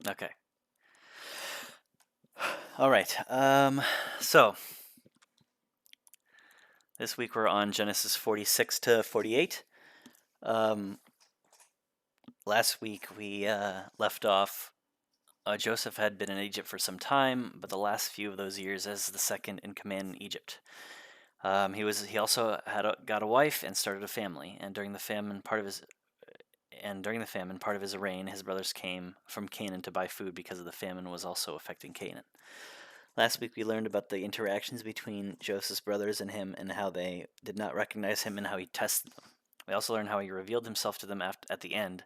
Okay. All right. So this week we're on Genesis 46 to 48. Um, Last week we left off. Joseph had been in Egypt for some time, but the last few of those years as the second in command in Egypt. He also got a wife and started a family. And during the famine, part of his reign, his brothers came from Canaan to buy food because of the famine was also affecting Canaan. Last week we learned about the interactions between Joseph's brothers and him and how they did not recognize him and how he tested them. We also learned how he revealed himself to them at the end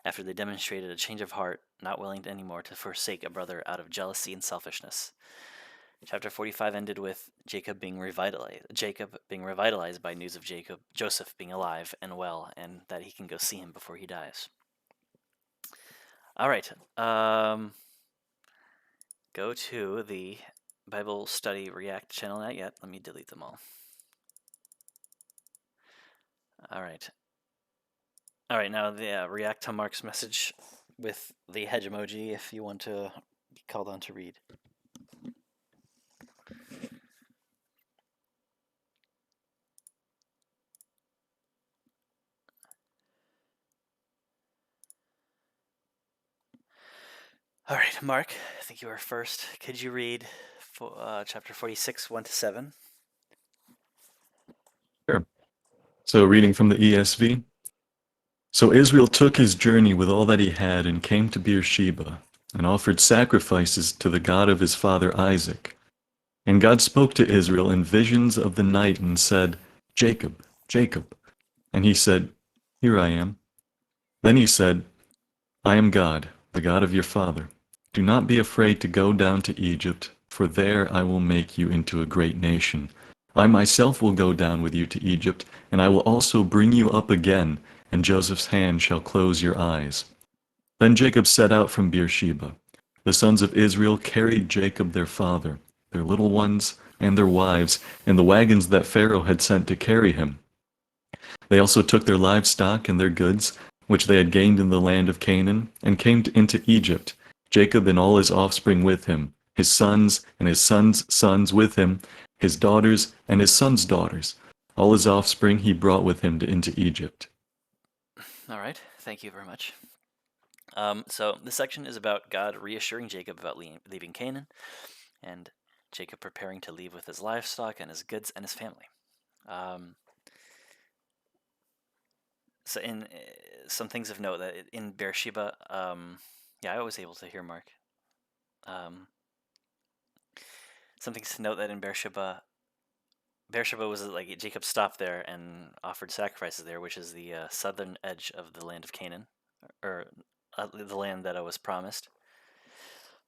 after they demonstrated a change of heart, not willing anymore to forsake a brother out of jealousy and selfishness. Chapter 45 ended with Jacob being revitalized by news of Joseph being alive and well, and that he can go see him before he dies. All right. Go to the Bible Study React channel. Not yet. Let me delete them all. All right. All right. Now the react to Mark's message with the hedge emoji if you want to be called on to read. All right, Mark, I think you are first. Could you read chapter 46, 1 to 7? Sure. So, reading from the ESV. So Israel took his journey with all that he had and came to Beersheba and offered sacrifices to the God of his father Isaac. And God spoke to Israel in visions of the night and said, Jacob, Jacob. And he said, Here I am. Then he said, I am God, the God of your father. Do not be afraid to go down to Egypt, for there I will make you into a great nation. I myself will go down with you to Egypt, and I will also bring you up again, and Joseph's hand shall close your eyes. Then Jacob set out from Beersheba. The sons of Israel carried Jacob their father, their little ones, and their wives, in the wagons that Pharaoh had sent to carry him. They also took their livestock and their goods, which they had gained in the land of Canaan, and came into Egypt, Jacob and all his offspring with him, his sons and his sons' sons with him, his daughters and his sons' daughters. All his offspring he brought with him into Egypt. All right, thank you very much. So this section is about God reassuring Jacob about leaving Canaan, and Jacob preparing to leave with his livestock and his goods and his family. So in some things of note that in Beersheba, I was able to hear Mark. Some things to note that in Beersheba was like Jacob stopped there and offered sacrifices there, which is the southern edge of the land of Canaan, or the land that was promised.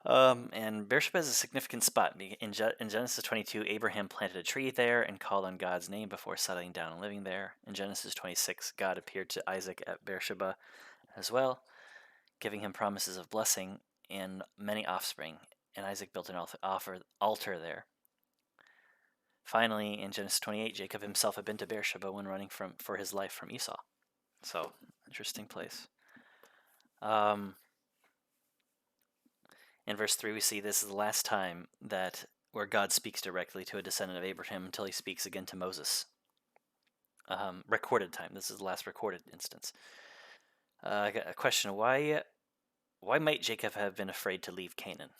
And Beersheba is a significant spot. In Genesis 22, Abraham planted a tree there and called on God's name before settling down and living there. In Genesis 26, God appeared to Isaac at Beersheba as well, giving him promises of blessing and many offspring. And Isaac built an altar there. Finally, in Genesis 28, Jacob himself had been to Beersheba when running for his life from Esau. So, interesting place. In verse 3, we see this is the last time that where God speaks directly to a descendant of Abraham until he speaks again to Moses. Recorded time. This is the last recorded instance. I got a question. Why might Jacob have been afraid to leave Canaan?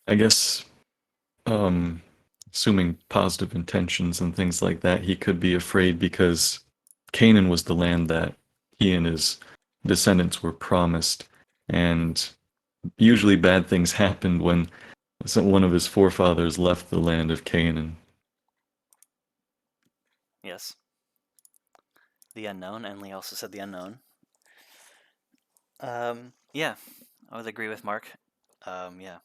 I guess, um, assuming positive intentions and things like that, he could be afraid because Canaan was the land that he and his descendants were promised. And usually bad things happened when one of his forefathers left the land of Canaan. Yes. The unknown. Emily also said the unknown. Yeah, I would agree with Mark. Yeah.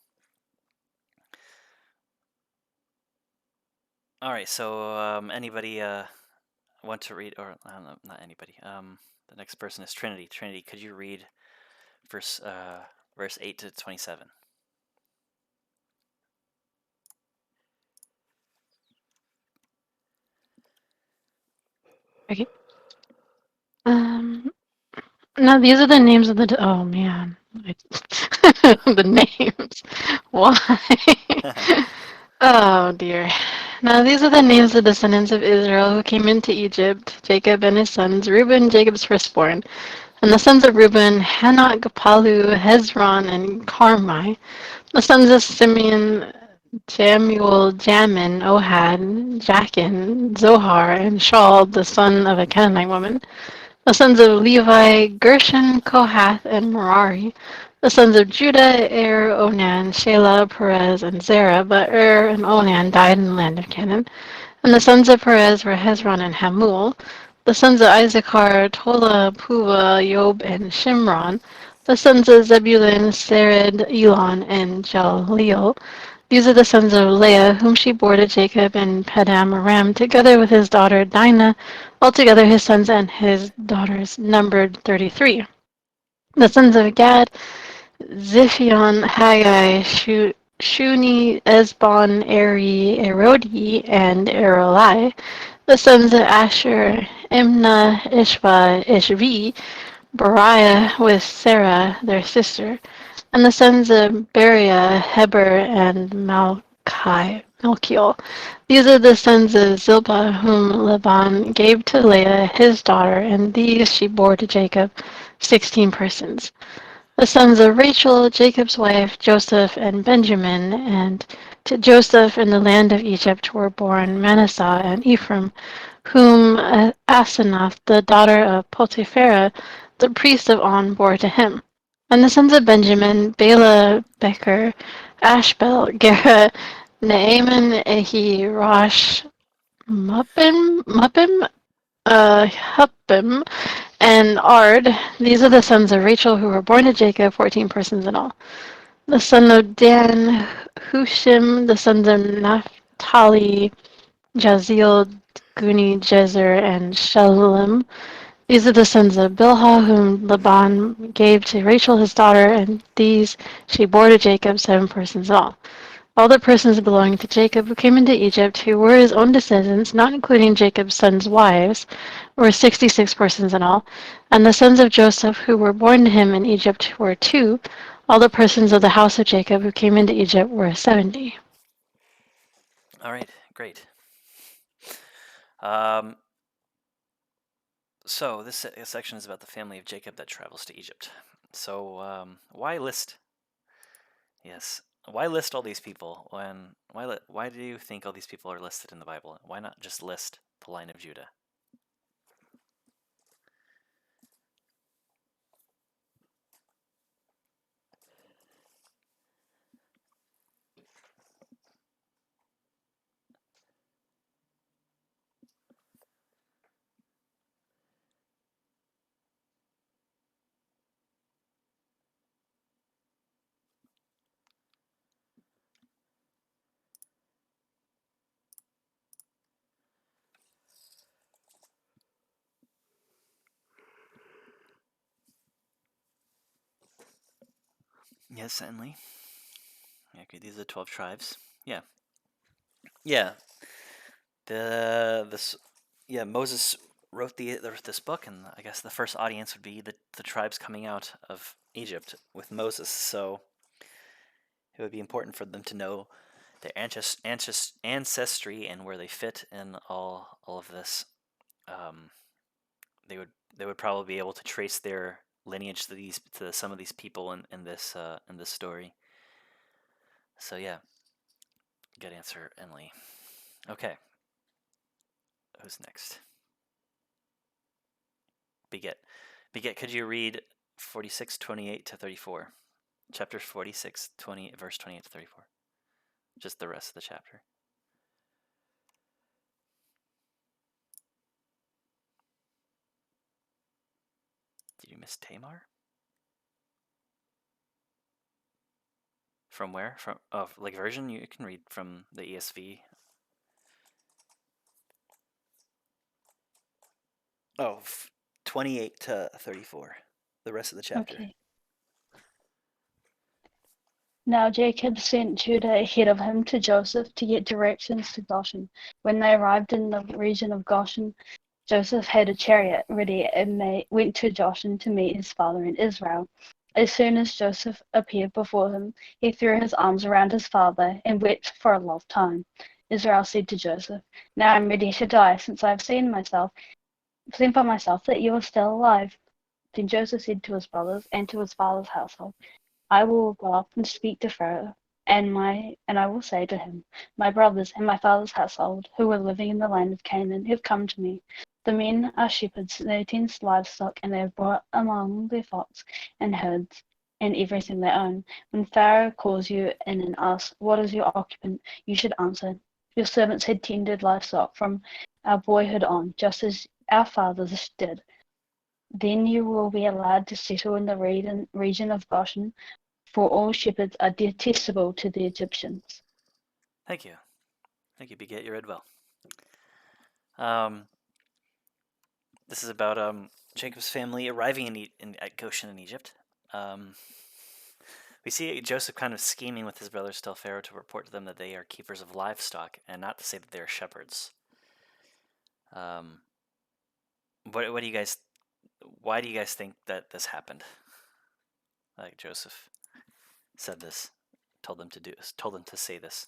All right. So, anybody want to read, or I don't know, not anybody. The next person is Trinity. Trinity, could you read verse 8 to 27? Okay. Um, Now these are the names of the. Oh man, the names. Why? Oh dear. Now these are the names of the descendants of Israel who came into Egypt: Jacob and his sons, Reuben, Jacob's firstborn, and the sons of Reuben: Hanok, Palu, Hezron, and Carmi. The sons of Simeon: Jamuel, Jamin, Ohad, Jachin, Zohar, and Shaul, the son of a Canaanite woman. The sons of Levi: Gershon, Kohath, and Merari. The sons of Judah: Er, Onan, Shelah, Perez, and Zerah. But and Onan died in the land of Canaan. And the sons of Perez were Hezron and Hamul. The sons of Issachar: Tola, Puva, Job, and Shimron. The sons of Zebulun: Sered, Elon, and Jaleel. These are the sons of Leah, whom she bore to Jacob in Padam Aram, together with his daughter Dinah. Altogether his sons and his daughters numbered 33. The sons of Gad: Ziphion, Haggai, Shuni, Esbon, Eri, Erodi, and Erolai. The sons of Asher: Imnah, Ishva, Ishvi, Beriah with Sarah, their sister. And the sons of Beriah: Heber and Malchiel. These are the sons of Zilpah, whom Laban gave to Leah his daughter, and these she bore to Jacob, 16 persons. The sons of Rachel, Jacob's wife, Joseph and Benjamin, and to Joseph in the land of Egypt were born Manasseh and Ephraim, whom Asenath, the daughter of Potipharah, the priest of On, bore to him. And the sons of Benjamin: Bela, Becher, Ashbel, Gera, Naaman, Ehi, Rosh, Muppim, Huppim, and Ard. These are the sons of Rachel who were born to Jacob, 14 persons in all. The son of Dan: Hushim. The sons of Naphtali: Jaziel, Guni, Jezer, and Shalem. These are the sons of Bilhah, whom Laban gave to Rachel his daughter, and these she bore to Jacob, 7 persons in all. All the persons belonging to Jacob who came into Egypt, who were his own descendants, not including Jacob's sons' wives, were 66 persons in all. And the sons of Joseph who were born to him in Egypt were 2. All the persons of the house of Jacob who came into Egypt were 70. All right, great. Um, so this section is about the family of Jacob that travels to Egypt. So why list? Yes, why list all these people when why do you think all these people are listed in the Bible? Why not just list the line of Judah? Yes, certainly. Okay, these are the 12 tribes. Yeah, yeah. This yeah, Moses wrote this book, and I guess the first audience would be the tribes coming out of Egypt with Moses. So it would be important for them to know their ancestry and where they fit in all of this. Um, they would probably be able to trace their lineage to some of these people in this story. So yeah, good answer, Emily. Okay, who's next? Beget. Beget, could you read 46:28 to 34? Chapter 46, verse 28 to 34. Just the rest of the chapter. Did you miss Tamar? From where? From like version? You can read from the ESV. Oh, 28 to 34. The rest of the chapter. Okay. Now Jacob sent Judah ahead of him to Joseph to get directions to Goshen. When they arrived in the region of Goshen, Joseph had a chariot ready and went to Goshen to meet his father in Israel. As soon as Joseph appeared before him, he threw his arms around his father and wept for a long time. Israel said to Joseph, "Now I'm ready to die, since I have seen by myself that you are still alive." Then Joseph said to his brothers and to his father's household, "I will go up and speak to Pharaoh, and I will say to him, my brothers and my father's household, who are living in the land of Canaan, have come to me. The men are shepherds, they tend livestock, and they have brought along their flocks and herds and everything they own. When Pharaoh calls you in and asks, 'What is your occupant?' you should answer, 'Your servants had tended livestock from our boyhood on, just as our fathers did.' Then you will be allowed to settle in the region of Goshen, for all shepherds are detestable to the Egyptians." Thank you. Thank you, Beget. You read well. Um, this is about Jacob's family arriving at Goshen in Egypt. We see Joseph kind of scheming with his brothers, tell Pharaoh to report to them that they are keepers of livestock and not to say that they are shepherds. What do you guys? Why do you guys think that this happened? Like Joseph said this, told them to say this.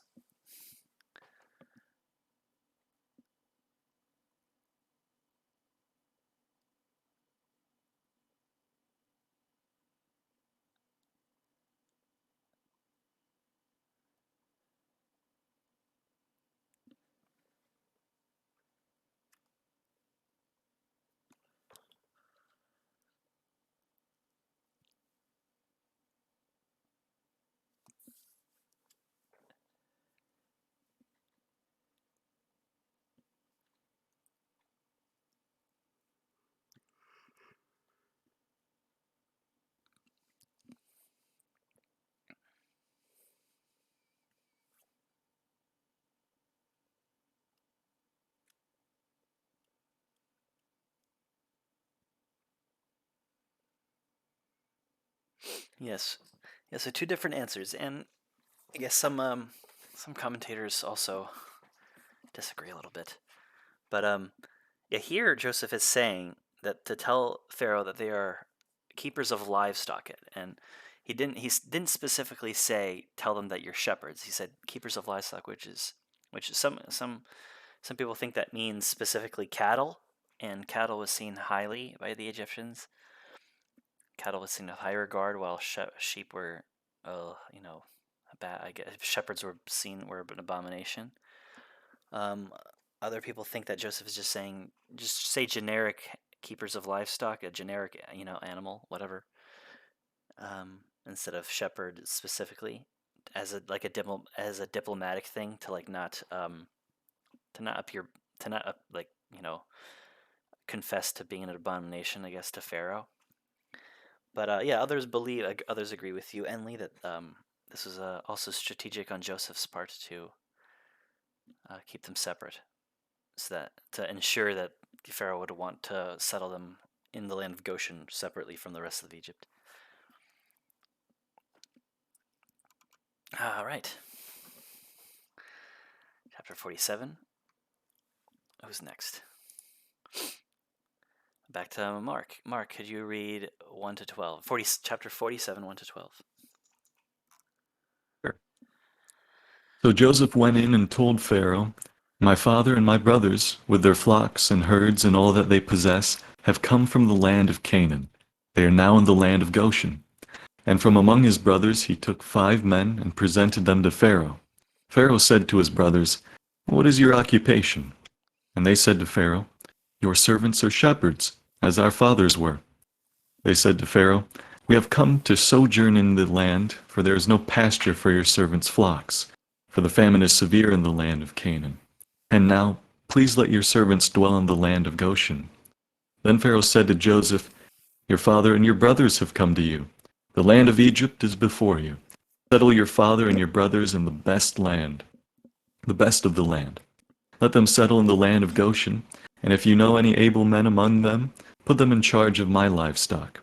Yes. Yeah, so two different answers, and I guess some commentators also disagree a little bit. But yeah, here Joseph is saying that to tell Pharaoh that they are keepers of livestock, and he didn't specifically say tell them that you're shepherds. He said keepers of livestock, which some people think that means specifically cattle, and cattle was seen highly by the Egyptians. Cattle was seen with high regard, while sheep were, bad. I guess shepherds were an abomination. Um, Other people think that Joseph is just saying, just say generic keepers of livestock, a generic, animal, whatever, instead of shepherd specifically, as a diplomatic thing to like not to not appear to not like confess to being an abomination, I guess, to Pharaoh. But yeah, others agree with you, Enley, that this was also strategic on Joseph's part to keep them separate, so that to ensure that Pharaoh would want to settle them in the land of Goshen separately from the rest of Egypt. All right. Chapter 47. Who's next? Back to Mark. Mark, could you read 1 to 12? Chapter 47, 1 to 12. Sure. So Joseph went in and told Pharaoh, "My father and my brothers, with their flocks and herds and all that they possess, have come from the land of Canaan. They are now in the land of Goshen." And from among his brothers he took 5 men and presented them to Pharaoh. Pharaoh said to his brothers, "What is your occupation?" And they said to Pharaoh, "Your servants are shepherds, as our fathers were." They said to Pharaoh, "We have come to sojourn in the land, for there is no pasture for your servants' flocks, for the famine is severe in the land of Canaan. And now, please let your servants dwell in the land of Goshen." Then Pharaoh said to Joseph, "Your father and your brothers have come to you. The land of Egypt is before you. Settle your father and your brothers in the best of the land. Let them settle in the land of Goshen, and if you know any able men among them, put them in charge of my livestock."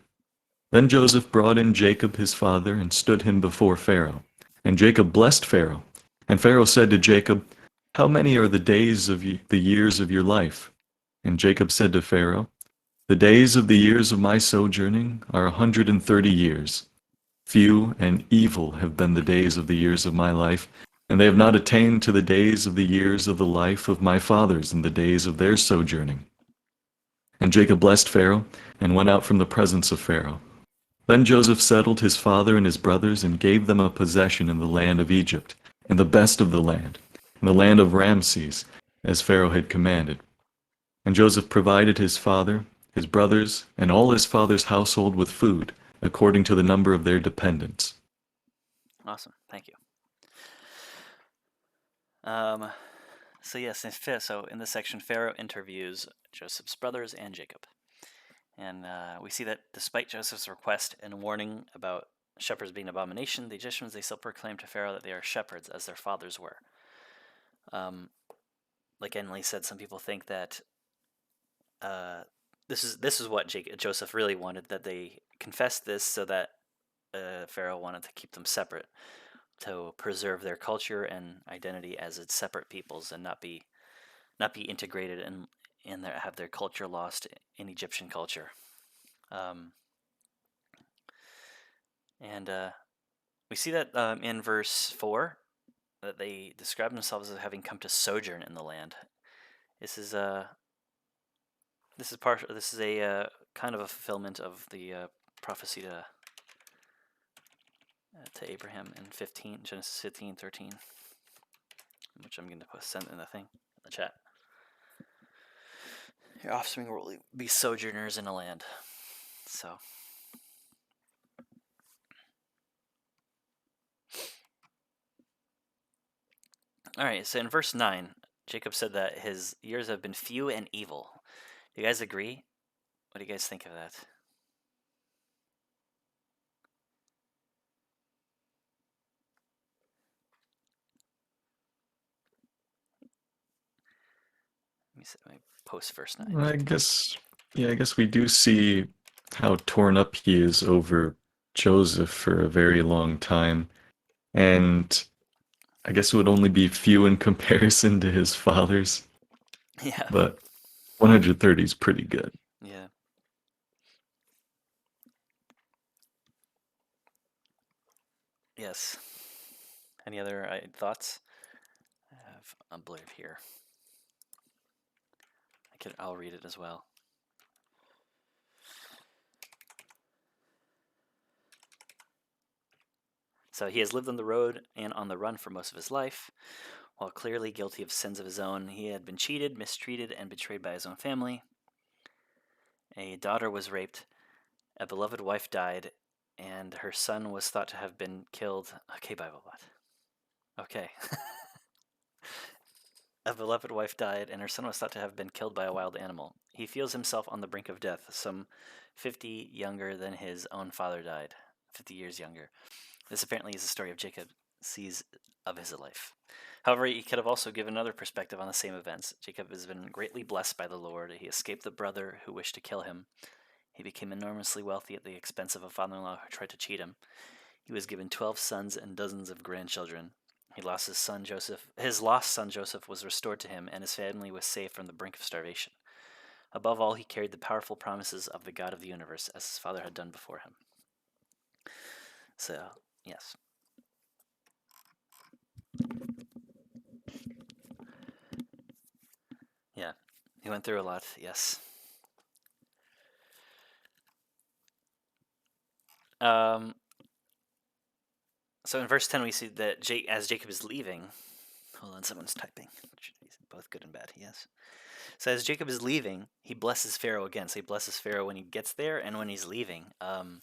Then Joseph brought in Jacob his father and stood him before Pharaoh. And Jacob blessed Pharaoh. And Pharaoh said to Jacob, "How many are the days of the years of your life?" And Jacob said to Pharaoh, "The days of the years of my sojourning are 130 years. Few and evil have been the days of the years of my life, and they have not attained to the days of the years of the life of my fathers in the days of their sojourning." And Jacob blessed Pharaoh, and went out from the presence of Pharaoh. Then Joseph settled his father and his brothers, and gave them a possession in the land of Egypt, and the best of the land, in the land of Ramses, as Pharaoh had commanded. And Joseph provided his father, his brothers, and all his father's household with food, according to the number of their dependents. Awesome. Thank you. So yes, so in this section, Pharaoh interviews Joseph's brothers and Jacob. And we see that despite Joseph's request and warning about shepherds being an abomination, the Egyptians, they still proclaim to Pharaoh that they are shepherds as their fathers were. Like Emily said, some people think that this is what Joseph really wanted, that they confessed this so that Pharaoh wanted to keep them separate, to preserve their culture and identity as its separate peoples, and not be integrated and have their culture lost in Egyptian culture. And we see that in verse 4 that they describe themselves as having come to sojourn in the land. This is a kind of a fulfillment of the prophecy to Abraham in Genesis 15:13, which I'm going to send in the chat. Your offspring will be sojourners in a land. So. All right, so in verse 9, Jacob said that his years have been few and evil. Do you guys agree? What do you guys think of that? Let me post verse 9. I guess we do see how torn up he is over Joseph for a very long time. And I guess it would only be few in comparison to his father's. Yeah. But 130 is pretty good. Yeah. Yes. Any other thoughts? I have a blurb here. I'll read it as well. So he has lived on the road and on the run for most of his life. While clearly guilty of sins of his own, he had been cheated, mistreated, and betrayed by his own family. A daughter was raped, a beloved wife died, and her son was thought to have been killed. Okay, Biblebot. Okay. A beloved wife died, and her son was thought to have been killed by a wild animal. He feels himself on the brink of death, some 50 younger than his own father died, 50 years younger. This apparently is the story of Jacob sees of his life. However, he could have also given another perspective on the same events. Jacob has been greatly blessed by the Lord. He escaped the brother who wished to kill him. He became enormously wealthy at the expense of a father-in-law who tried to cheat him. He was given 12 sons and dozens of grandchildren. He lost his son Joseph. His lost son Joseph was restored to him, and his family was saved from the brink of starvation. Above all, he carried the powerful promises of the God of the universe, as his father had done before him. So, yes. Yeah, he went through a lot, yes. So in verse 10, we see that as Jacob is leaving, hold on, someone's typing. Both good and bad, yes. So as Jacob is leaving, he blesses Pharaoh again. So he blesses Pharaoh when he gets there and when he's leaving. And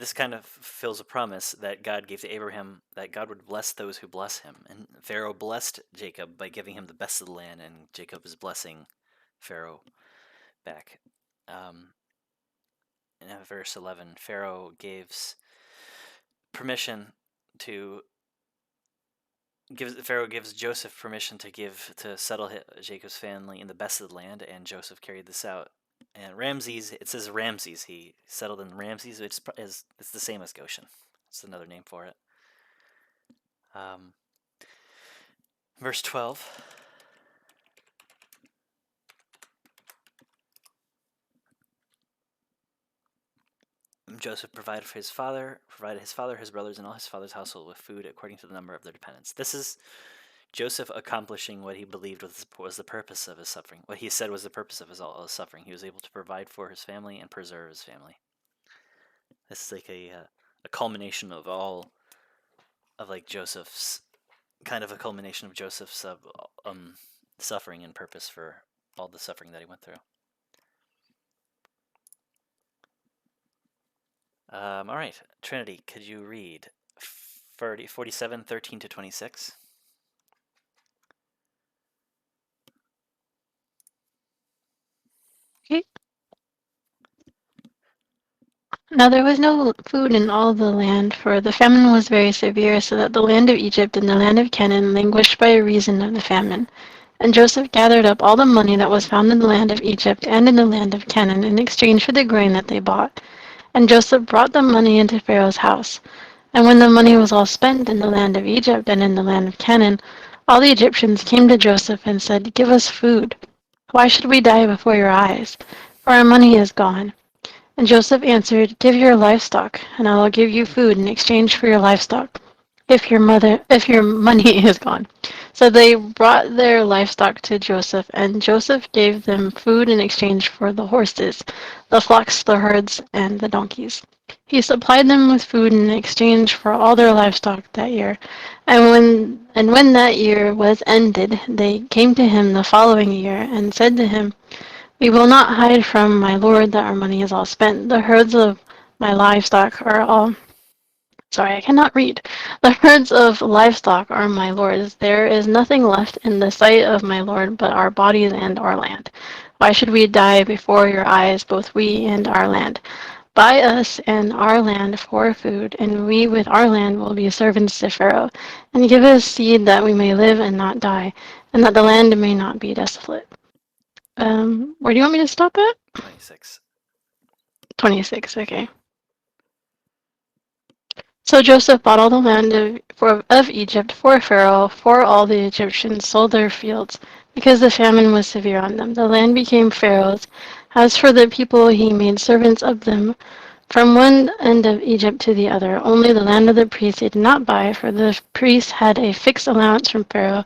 this kind of fulfills a promise that God gave to Abraham, that God would bless those who bless him. And Pharaoh blessed Jacob by giving him the best of the land, and Jacob is blessing Pharaoh back. In verse 11, Pharaoh gives Joseph permission to settle Jacob's family in the best of the land, and Joseph carried this out. And Ramses, it says Ramses. He settled in Ramses. It's the same as Goshen. It's another name for it. Verse 12. Joseph provided his father, his brothers, and all his father's household with food according to the number of their dependents. This is Joseph accomplishing what he believed was the purpose of his suffering. What he said was the purpose of his suffering. He was able to provide for his family and preserve his family. This is like a culmination of all of like Joseph's kind of a culmination of Joseph's suffering and purpose for all the suffering that he went through. All right, Trinity, could you read 47, 13 to 26? Okay. Now there was no food in all the land, for the famine was very severe, so that the land of Egypt and the land of Canaan languished by reason of the famine. And Joseph gathered up all the money that was found in the land of Egypt and in the land of Canaan in exchange for the grain that they bought. And Joseph brought the money into Pharaoh's house. And when the money was all spent in the land of Egypt and in the land of Canaan, all the Egyptians came to Joseph and said, "Give us food. Why should we die before your eyes? For our money is gone." And Joseph answered, "Give your livestock, and I will give you food in exchange for your livestock, if your money is gone." So they brought their livestock to Joseph, and Joseph gave them food in exchange for the horses, the flocks, the herds, and the donkeys. He supplied them with food in exchange for all their livestock that year. And when that year was ended, they came to him the following year and said to him, "We will not hide from my lord that our money is all spent. The herds of my livestock are all Sorry, I cannot read. The herds of livestock are my lord's. There is nothing left in the sight of my lord but our bodies and our land. Why should we die before your eyes, both we and our land? Buy us and our land for food, and we with our land will be servants to Pharaoh. And give us seed that we may live and not die, and that the land may not be desolate." Where do you want me to stop at? 26. 26, okay. So Joseph bought all the land of Egypt for Pharaoh, for all the Egyptians sold their fields, because the famine was severe on them. The land became Pharaoh's. As for the people, he made servants of them from one end of Egypt to the other. Only the land of the priests he did not buy, for the priests had a fixed allowance from Pharaoh,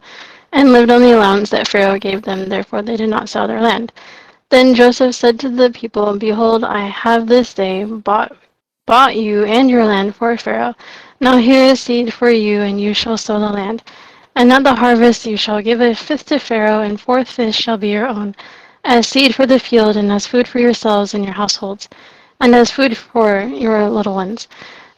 and lived on the allowance that Pharaoh gave them. Therefore they did not sell their land. Then Joseph said to the people, "Behold, I have this day bought you and your land for Pharaoh. Now here is seed for you, and you shall sow the land. And at the harvest you shall give a fifth to Pharaoh, and fourth shall be your own, as seed for the field, and as food for yourselves and your households, and as food for your little ones."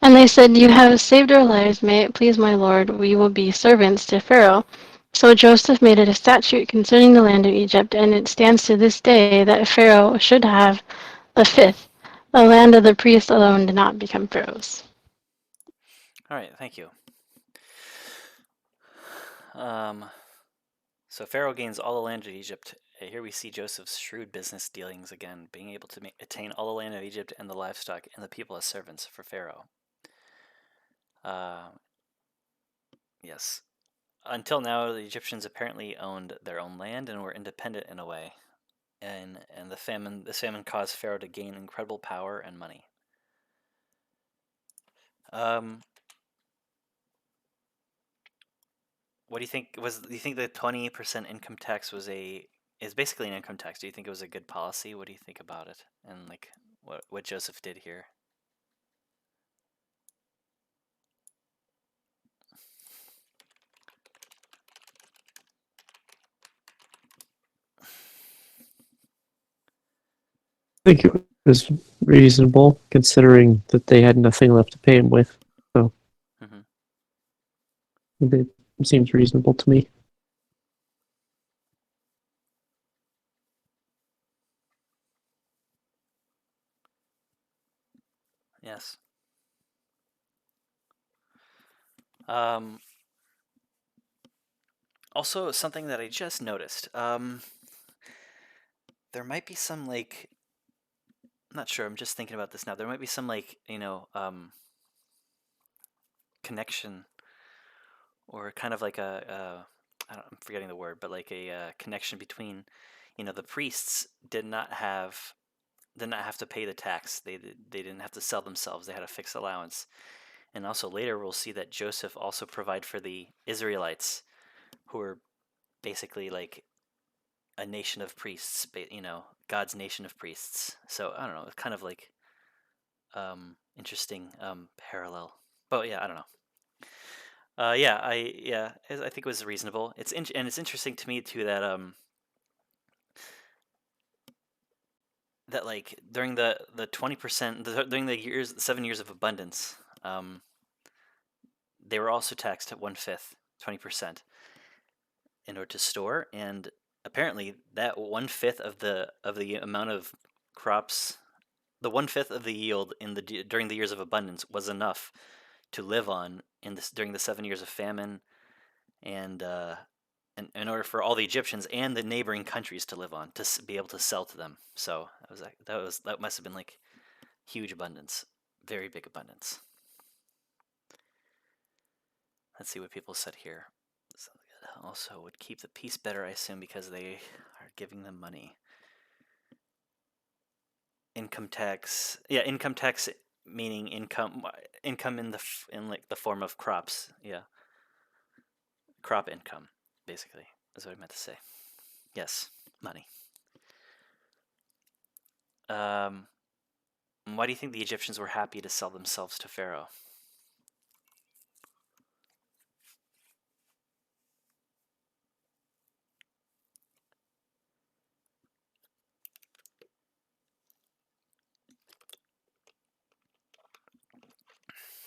And they said, "You have saved our lives. May it please my lord, we will be servants to Pharaoh." So Joseph made it a statute concerning the land of Egypt, and it stands to this day that Pharaoh should have a fifth. The land of the priests alone did not become Pharaoh's. All right, thank you. So Pharaoh gains all the land of Egypt. Here we see Joseph's shrewd business dealings again, being able to attain all the land of Egypt and the livestock and the people as servants for Pharaoh. Yes. Until now, the Egyptians apparently owned their own land and were independent in a way. And this famine caused Pharaoh to gain incredible power and money. What do you think do you think the 20% income tax is basically an income tax? Do you think it was a good policy? What do you think about it? And like what Joseph did here? I think it was reasonable considering that they had nothing left to pay him with. So it seems reasonable to me. Yes. Also, something that I just noticed. There might be some like, I'm not sure. I'm just thinking about this now. There might be some like connection, or kind of like I'm forgetting the word, but like a connection between, the priests did not have did not have to pay the tax. They didn't have to sell themselves. They had a fixed allowance. And also later we'll see that Joseph also provided for the Israelites, who were basically like a nation of priests, God's nation of priests. So I don't know, it's kind of like interesting parallel. But yeah, I don't know. I think it was reasonable. And it's interesting to me too that like during the 20% during the 7 years of abundance, they were also taxed at 1/5, 20%, in order to store. And apparently that 1/5 of the amount of crops, the 1/5 of the yield during the years of abundance was enough to live on during the 7 years of famine, and in order for all the Egyptians and the neighboring countries to live on, to be able to sell to them. So that must have been like huge abundance, very big abundance. Let's see what people said here. Also would keep the peace better, I assume, because they are giving them money. Income tax, yeah, income tax meaning income in like the form of crops, yeah, crop income, basically, is what I meant to say. Yes, money. Why do you think the Egyptians were happy to sell themselves to Pharaoh?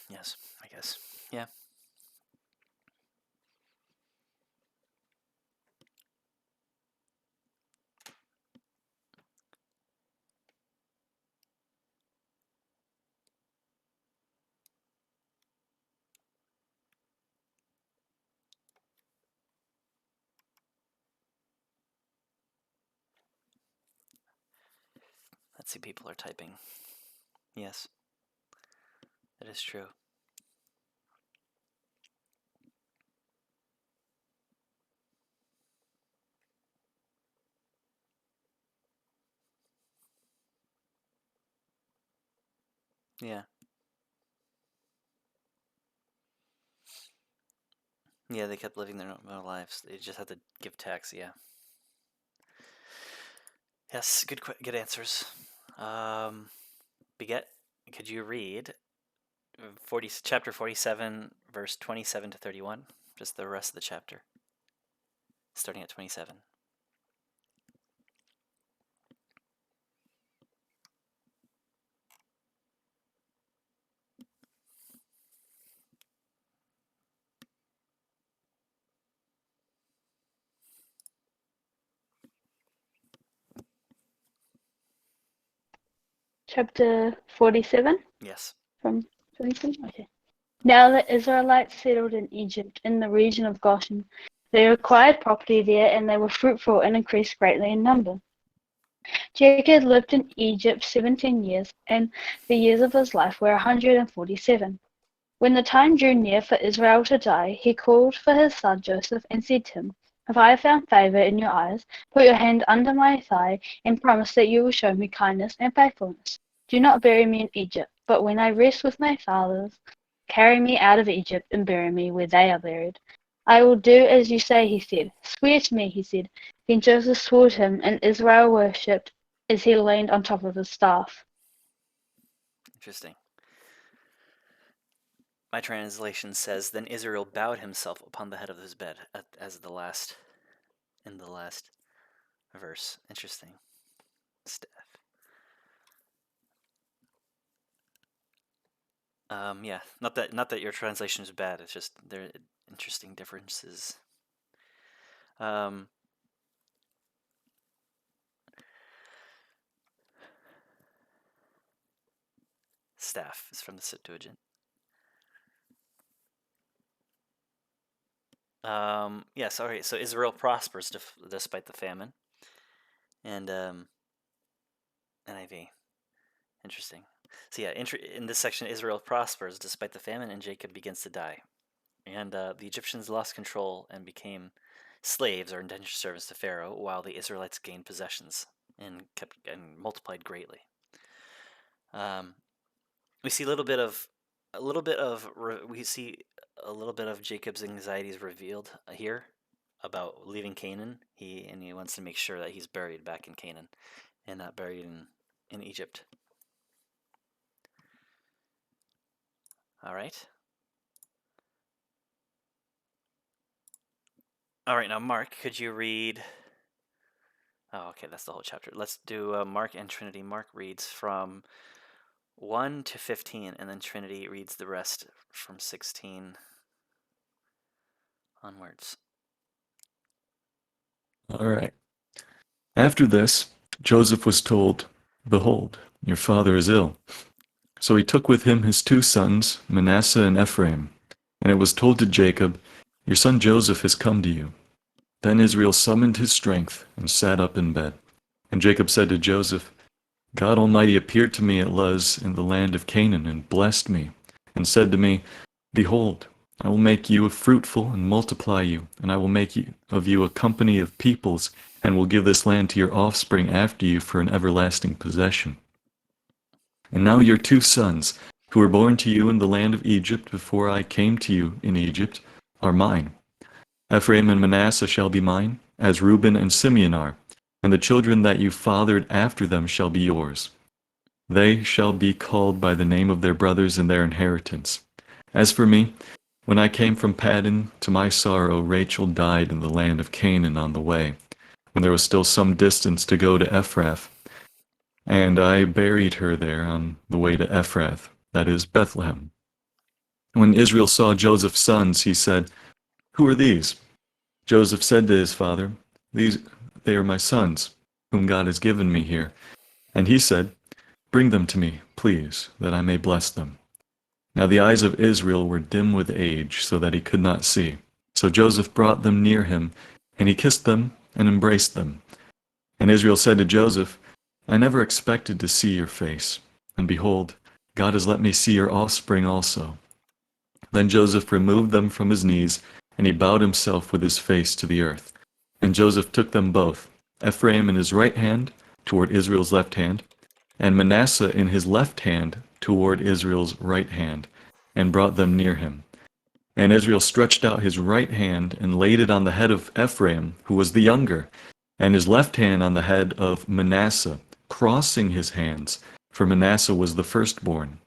Yes, I guess. Yeah. Let's see, people are typing. Yes, that is true. Yeah. Yeah, they kept living their normal lives. They just had to give tax, yeah. Yes, good answers. Beget, could you read chapter 47, verse 27 to 31? Just the rest of the chapter, starting at 27. Chapter 47 Yes. from 27? Okay. Now the Israelites settled in Egypt, in the region of Goshen. They acquired property there, and they were fruitful and increased greatly in number. Jacob lived in Egypt 17 years, and the years of his life were 147. When the time drew near for Israel to die, he called for his son Joseph and said to him, "If I have found favor in your eyes, put your hand under my thigh and promise that you will show me kindness and faithfulness. Do not bury me in Egypt, but when I rest with my fathers, carry me out of Egypt and bury me where they are buried." "I will do as you say," he said. "Swear to me," he said. Then Joseph swore to him, and Israel worshipped as he leaned on top of his staff. Interesting. My translation says, "Then Israel bowed himself upon the head of his bed," in the last verse. Interesting. Steph. Yeah, not that your translation is bad. It's just there are interesting differences. Staff is from the Septuagint. Yeah, sorry. So Israel prospers despite the famine. And NIV. Interesting. So yeah, in this section, Israel prospers despite the famine, and Jacob begins to die. And the Egyptians lost control and became slaves or indentured servants to Pharaoh, while the Israelites gained possessions and multiplied greatly. Um, we see a little bit of we see a little bit of Jacob's anxieties revealed here about leaving Canaan. He wants to make sure that he's buried back in Canaan and not buried in Egypt. All right. All right, now Mark, could you read? Oh, okay, that's the whole chapter. Let's do Mark and Trinity. Mark reads from 1 to 15, and then Trinity reads the rest from 16 onwards. All right. After this, Joseph was told, "Behold, your father is ill." So he took with him his 2 sons, Manasseh and Ephraim. And it was told to Jacob, "Your son Joseph has come to you." Then Israel summoned his strength and sat up in bed. And Jacob said to Joseph, "God Almighty appeared to me at Luz in the land of Canaan and blessed me, and said to me, Behold, I will make you fruitful and multiply you, and I will make of you a company of peoples, and will give this land to your offspring after you for an everlasting possession. And now your 2 sons, who were born to you in the land of Egypt before I came to you in Egypt, are mine. Ephraim and Manasseh shall be mine, as Reuben and Simeon are, and the children that you fathered after them shall be yours. They shall be called by the name of their brothers in their inheritance. As for me, when I came from Paddan, to my sorrow Rachel died in the land of Canaan on the way, when there was still some distance to go to Ephrath. And I buried her there on the way to Ephrath, that is, Bethlehem. When Israel saw Joseph's sons, he said, Who are these? Joseph said to his father, They are my sons, whom God has given me here. And he said, Bring them to me, please, that I may bless them. Now the eyes of Israel were dim with age, so that he could not see. So Joseph brought them near him, and he kissed them and embraced them. And Israel said to Joseph, I never expected to see your face, and behold, God has let me see your offspring also. Then Joseph removed them from his knees, and he bowed himself with his face to the earth. And Joseph took them both, Ephraim in his right hand toward Israel's left hand, and Manasseh in his left hand toward Israel's right hand, and brought them near him. And Israel stretched out his right hand and laid it on the head of Ephraim, who was the younger, and his left hand on the head of Manasseh, crossing his hands, for Manasseh was the firstborn.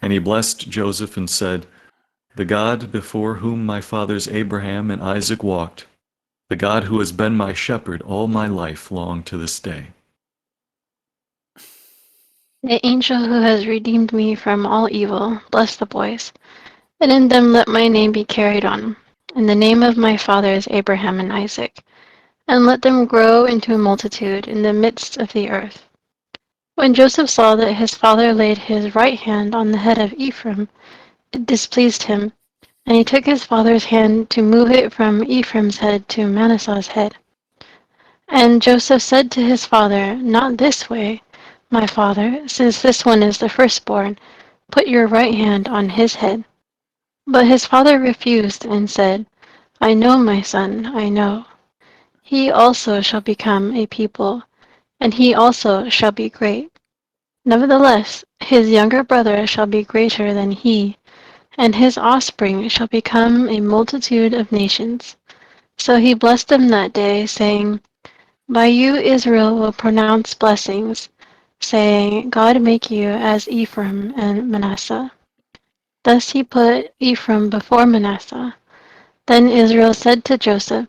And he blessed Joseph and said, The God before whom my fathers Abraham and Isaac walked, the God who has been my shepherd all my life long to this day. The angel who has redeemed me from all evil, bless the boys, and in them let my name be carried on, in the name of my fathers Abraham and Isaac, and let them grow into a multitude in the midst of the earth. When Joseph saw that his father laid his right hand on the head of Ephraim, it displeased him, and he took his father's hand to move it from Ephraim's head to Manasseh's head. And Joseph said to his father, Not this way, my father, since this one is the firstborn, put your right hand on his head. But his father refused and said, I know, my son, I know. He also shall become a people, and he also shall be great. Nevertheless, his younger brother shall be greater than he, and his offspring shall become a multitude of nations. So he blessed them that day, saying, By you Israel will pronounce blessings, saying, God make you as Ephraim and Manasseh. Thus he put Ephraim before Manasseh. Then Israel said to Joseph,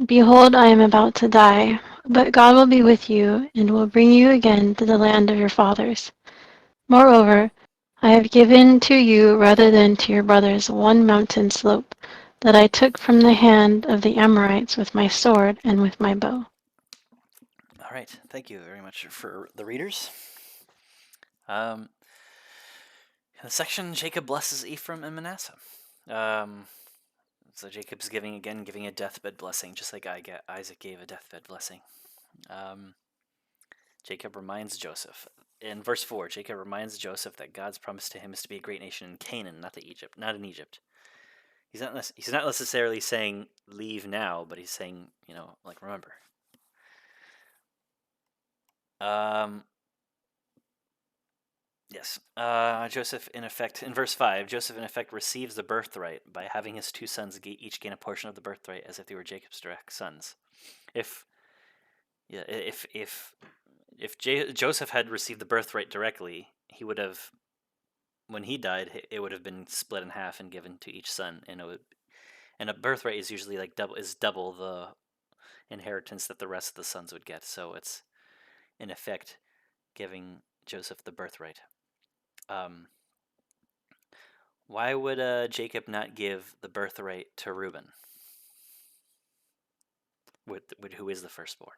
Behold, I am about to die, but God will be with you, and will bring you again to the land of your fathers. Moreover, I have given to you rather than to your brothers one mountain slope that I took from the hand of the Amorites with my sword and with my bow. All right, thank you very much for the readers. In the section, Jacob blesses Ephraim and Manasseh. So Jacob's giving a deathbed blessing, just like Isaac gave a deathbed blessing. Jacob reminds Joseph in verse 4. Jacob reminds Joseph that God's promise to him is to be a great nation in Canaan, not in Egypt. He's not necessarily saying leave now, but he's saying, remember. Yes. Joseph, in effect, in verse 5, Joseph, in effect, receives the birthright by having his two sons each gain a portion of the birthright as if they were Jacob's direct sons. If yeah, if Joseph had received the birthright directly, he would have, when he died, it would have been split in half and given to each son, and a birthright is usually like double the inheritance that the rest of the sons would get. So it's in effect giving Joseph the birthright. Why would Jacob not give the birthright to Reuben, who is the firstborn?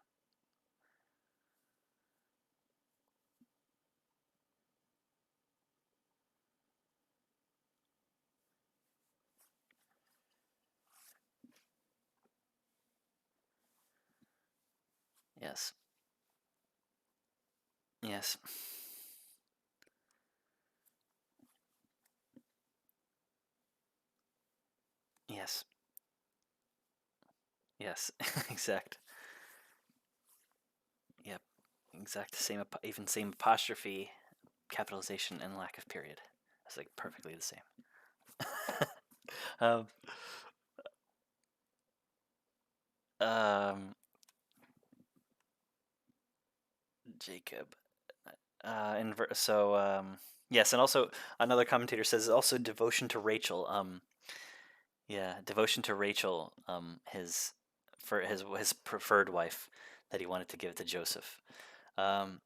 Yes. Yes. Yes. Yes. Exact. Yep. Exact. Even same apostrophe, capitalization, and lack of period. It's like perfectly the same. um, um, Jacob. Yes, and also another commentator says also devotion to Rachel. Yeah, devotion to Rachel, his preferred wife that he wanted to give to Joseph. Um,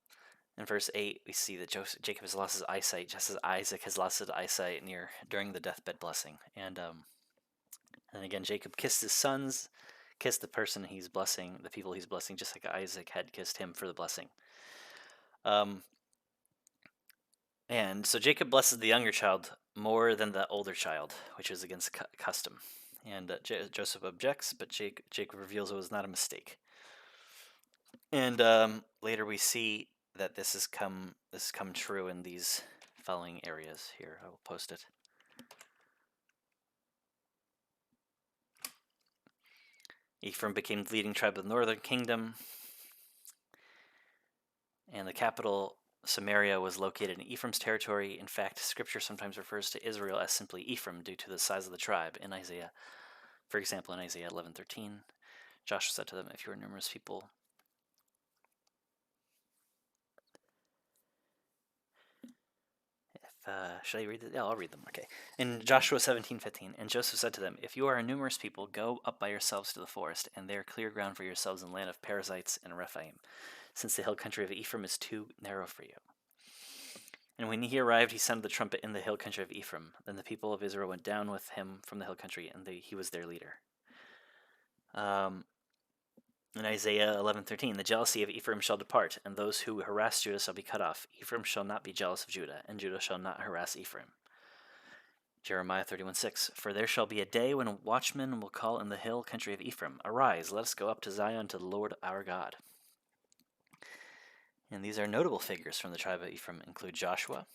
in verse 8, we see that Jacob has lost his eyesight, just as Isaac has lost his eyesight during the deathbed blessing. And again, Jacob kissed his sons, kissed the person he's blessing, the people he's blessing, just like Isaac had kissed him for the blessing. And so Jacob blesses the younger child more than the older child, which is against custom. And Joseph objects, but Jacob reveals it was not a mistake. And later we see that this has come true in these following areas. Here, I will post it. Ephraim became the leading tribe of the northern kingdom, and the capital Samaria was located in Ephraim's territory. In fact, Scripture sometimes refers to Israel as simply Ephraim due to the size of the tribe. In Isaiah, for example, in Isaiah 11:13, Joshua said to them, "If you are numerous people." Should I read it? Yeah, I'll read them. Okay. In Joshua 17:15, and Joseph said to them, "If you are a numerous people, go up by yourselves to the forest, and there clear ground for yourselves in the land of Perizzites and Rephaim, since the hill country of Ephraim is too narrow for you." And when he arrived, he sounded the trumpet in the hill country of Ephraim. Then the people of Israel went down with him from the hill country, and he was their leader. In Isaiah 11:13, the jealousy of Ephraim shall depart, and those who harass Judah shall be cut off. Ephraim shall not be jealous of Judah, and Judah shall not harass Ephraim. Jeremiah 31:6, for there shall be a day when watchmen will call in the hill country of Ephraim, "Arise, let us go up to Zion to the Lord our God." And these are notable figures from the tribe of Ephraim include Joshua.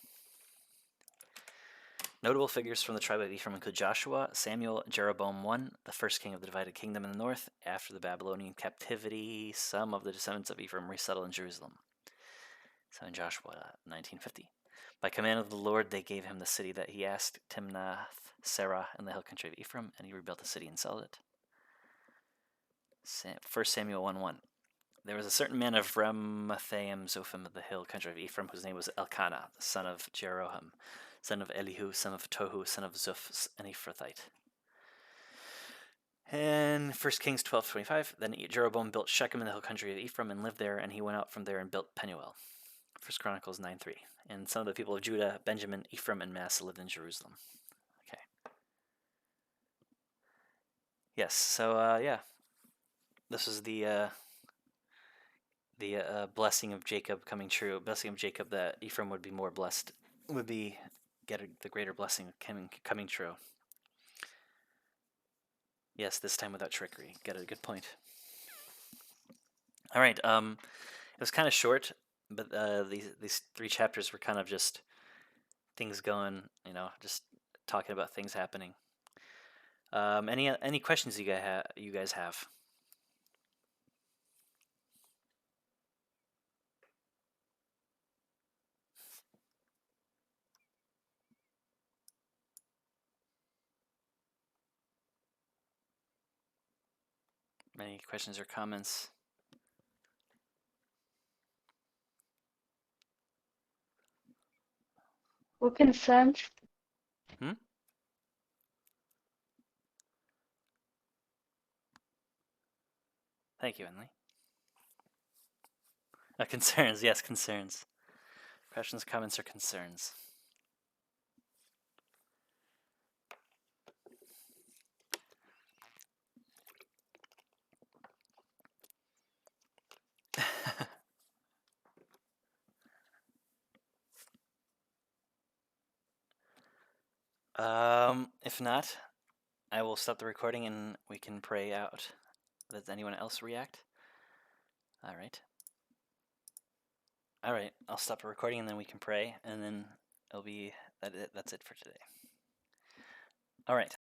Notable figures from the tribe of Ephraim include Joshua, Samuel, Jeroboam I, the first king of the divided kingdom in the north. After the Babylonian captivity, some of the descendants of Ephraim resettled in Jerusalem. So in Joshua 19:50. By command of the Lord, they gave him the city that he asked, Timnath Serah in the hill country of Ephraim, and he rebuilt the city and settled it. 1 Samuel 1:1. There was a certain man of Ramathaim Zophim of the hill country of Ephraim, whose name was Elkanah, the son of Jeroham, son of Elihu, son of Tohu, son of Zoph, an Ephrathite. And 1 Kings 12:25. Then Jeroboam built Shechem in the hill country of Ephraim and lived there, and he went out from there and built Penuel. 1 Chronicles 9:3. And some of the people of Judah, Benjamin, Ephraim, and Manasseh lived in Jerusalem. Okay. Yes. So yeah, this is the blessing of Jacob coming true. Blessing of Jacob that Ephraim would be more blessed, get the greater blessing coming true. Yes, this time without trickery. Got a good point. All right. It was kind of short, but these 3 chapters were kind of just things going. Just talking about things happening. Any questions you guys have? Any questions or comments? What concerns? Thank you, Emily. Concerns, yes, concerns. Questions, comments, or concerns? If not, I will stop the recording and we can pray out. Does anyone else react? All right. All right, I'll stop the recording and then we can pray, and then it'll be that's it for today. All right.